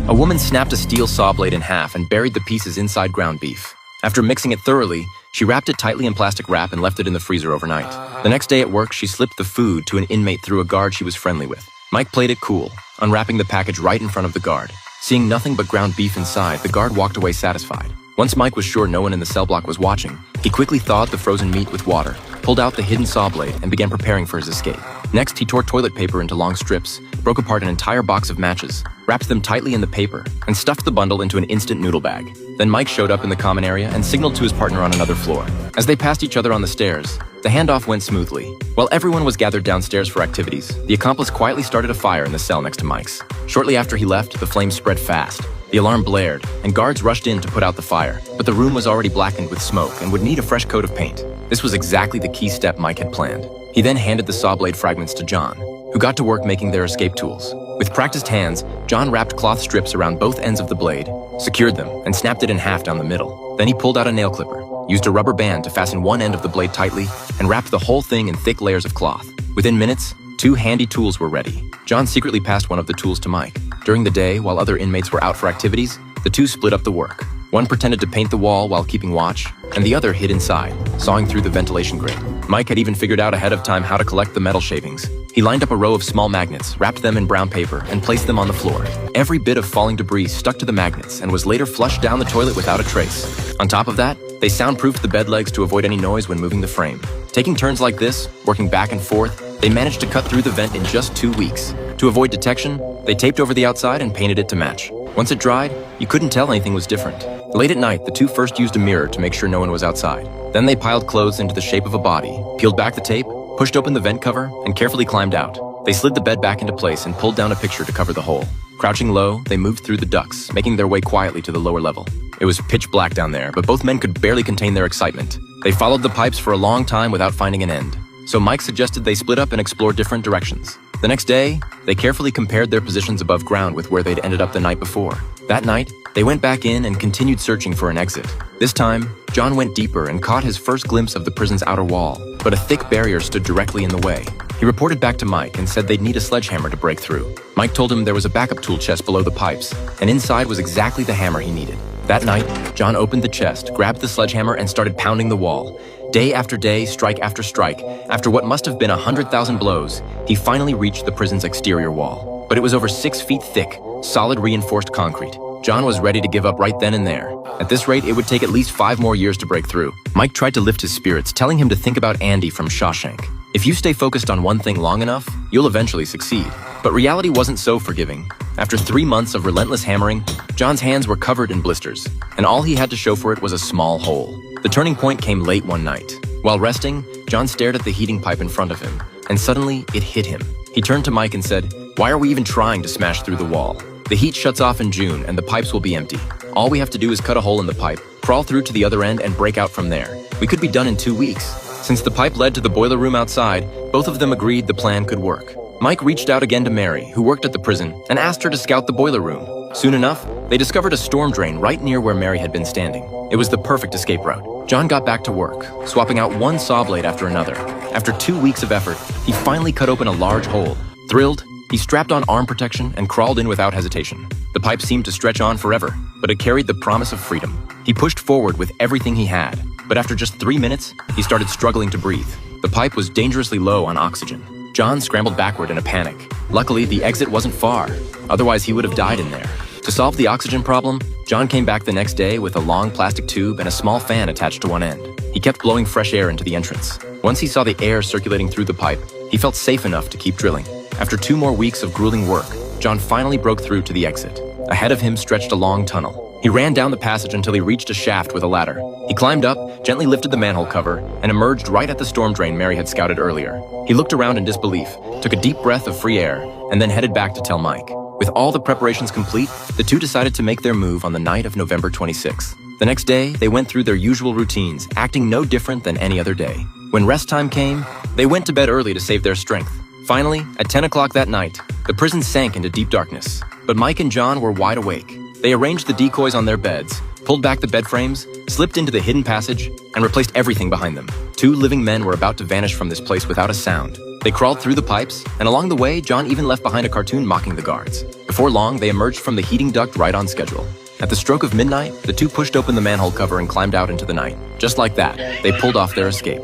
A woman snapped a steel saw blade in half and buried the pieces inside ground beef. After mixing it thoroughly, she wrapped it tightly in plastic wrap and left it in the freezer overnight. The next day at work, she slipped the food to an inmate through a guard she was friendly with. Mike played it cool, unwrapping the package right in front of the guard. Seeing nothing but ground beef inside, the guard walked away satisfied. Once Mike was sure no one in the cell block was watching, he quickly thawed the frozen meat with water, pulled out the hidden saw blade, and began preparing for his escape. Next, he tore toilet paper into long strips, broke apart an entire box of matches, wrapped them tightly in the paper, and stuffed the bundle into an instant noodle bag. Then Mike showed up in the common area and signaled to his partner on another floor. As they passed each other on the stairs, the handoff went smoothly. While everyone was gathered downstairs for activities, the accomplice quietly started a fire in the cell next to Mike's. Shortly after he left, the flames spread fast. The alarm blared, and guards rushed in to put out the fire, but the room was already blackened with smoke and would need a fresh coat of paint. This was exactly the key step Mike had planned. He then handed the saw blade fragments to John, who got to work making their escape tools. With practiced hands, John wrapped cloth strips around both ends of the blade, secured them, and snapped it in half down the middle. Then he pulled out a nail clipper, used a rubber band to fasten one end of the blade tightly, and wrapped the whole thing in thick layers of cloth. Within minutes, 2 handy tools were ready. John secretly passed one of the tools to Mike. During the day, while other inmates were out for activities, the two split up the work. One pretended to paint the wall while keeping watch, and the other hid inside, sawing through the ventilation grate. Mike had even figured out ahead of time how to collect the metal shavings. He lined up a row of small magnets, wrapped them in brown paper, and placed them on the floor. Every bit of falling debris stuck to the magnets and was later flushed down the toilet without a trace. On top of that, they soundproofed the bed legs to avoid any noise when moving the frame. Taking turns like this, working back and forth, they managed to cut through the vent in just 2 weeks. To avoid detection, they taped over the outside and painted it to match. Once it dried, you couldn't tell anything was different. Late at night, the two first used a mirror to make sure no one was outside. Then they piled clothes into the shape of a body, peeled back the tape, pushed open the vent cover, and carefully climbed out. They slid the bed back into place and pulled down a picture to cover the hole. Crouching low, they moved through the ducts, making their way quietly to the lower level. It was pitch black down there, but both men could barely contain their excitement. They followed the pipes for a long time without finding an end. So Mike suggested they split up and explore different directions. The next day, they carefully compared their positions above ground with where they'd ended up the night before. That night, they went back in and continued searching for an exit. This time, John went deeper and caught his first glimpse of the prison's outer wall, but a thick barrier stood directly in the way. He reported back to Mike and said they'd need a sledgehammer to break through. Mike told him there was a backup tool chest below the pipes, and inside was exactly the hammer he needed. That night, John opened the chest, grabbed the sledgehammer, and started pounding the wall. Day after day, strike after strike, after what must have been 100,000 blows, he finally reached the prison's exterior wall. But it was over 6 feet thick, solid reinforced concrete. John was ready to give up right then and there. At this rate, it would take at least 5 more years to break through. Mike tried to lift his spirits, telling him to think about Andy from Shawshank. If you stay focused on one thing long enough, you'll eventually succeed. But reality wasn't so forgiving. After 3 months of relentless hammering, John's hands were covered in blisters, and all he had to show for it was a small hole. The turning point came late one night. While resting, John stared at the heating pipe in front of him, and suddenly it hit him. He turned to Mike and said, "Why are we even trying to smash through the wall? The heat shuts off in June and the pipes will be empty. All we have to do is cut a hole in the pipe, crawl through to the other end, and break out from there. We could be done in 2 weeks." Since the pipe led to the boiler room outside, both of them agreed the plan could work. Mike reached out again to Mary, who worked at the prison, and asked her to scout the boiler room. Soon enough, they discovered a storm drain right near where Mary had been standing. It was the perfect escape route. John got back to work, swapping out one saw blade after another. After 2 weeks of effort, he finally cut open a large hole. Thrilled, he strapped on arm protection and crawled in without hesitation. The pipe seemed to stretch on forever, but it carried the promise of freedom. He pushed forward with everything he had, but after just 3 minutes, he started struggling to breathe. The pipe was dangerously low on oxygen. John scrambled backward in a panic. Luckily, the exit wasn't far, otherwise he would have died in there. To solve the oxygen problem, John came back the next day with a long plastic tube and a small fan attached to one end. He kept blowing fresh air into the entrance. Once he saw the air circulating through the pipe, he felt safe enough to keep drilling. After 2 more weeks of grueling work, John finally broke through to the exit. Ahead of him stretched a long tunnel. He ran down the passage until he reached a shaft with a ladder. He climbed up, gently lifted the manhole cover, and emerged right at the storm drain Mary had scouted earlier. He looked around in disbelief, took a deep breath of free air, and then headed back to tell Mike. With all the preparations complete, the two decided to make their move on the night of November 26th. The next day, they went through their usual routines, acting no different than any other day. When rest time came, they went to bed early to save their strength. Finally, at 10 o'clock that night, the prison sank into deep darkness. But Mike and John were wide awake. They arranged the decoys on their beds, pulled back the bed frames, slipped into the hidden passage, and replaced everything behind them. 2 living men were about to vanish from this place without a sound. They crawled through the pipes, and along the way, John even left behind a cartoon mocking the guards. Before long, they emerged from the heating duct right on schedule. At the stroke of midnight, the two pushed open the manhole cover and climbed out into the night. Just like that, they pulled off their escape.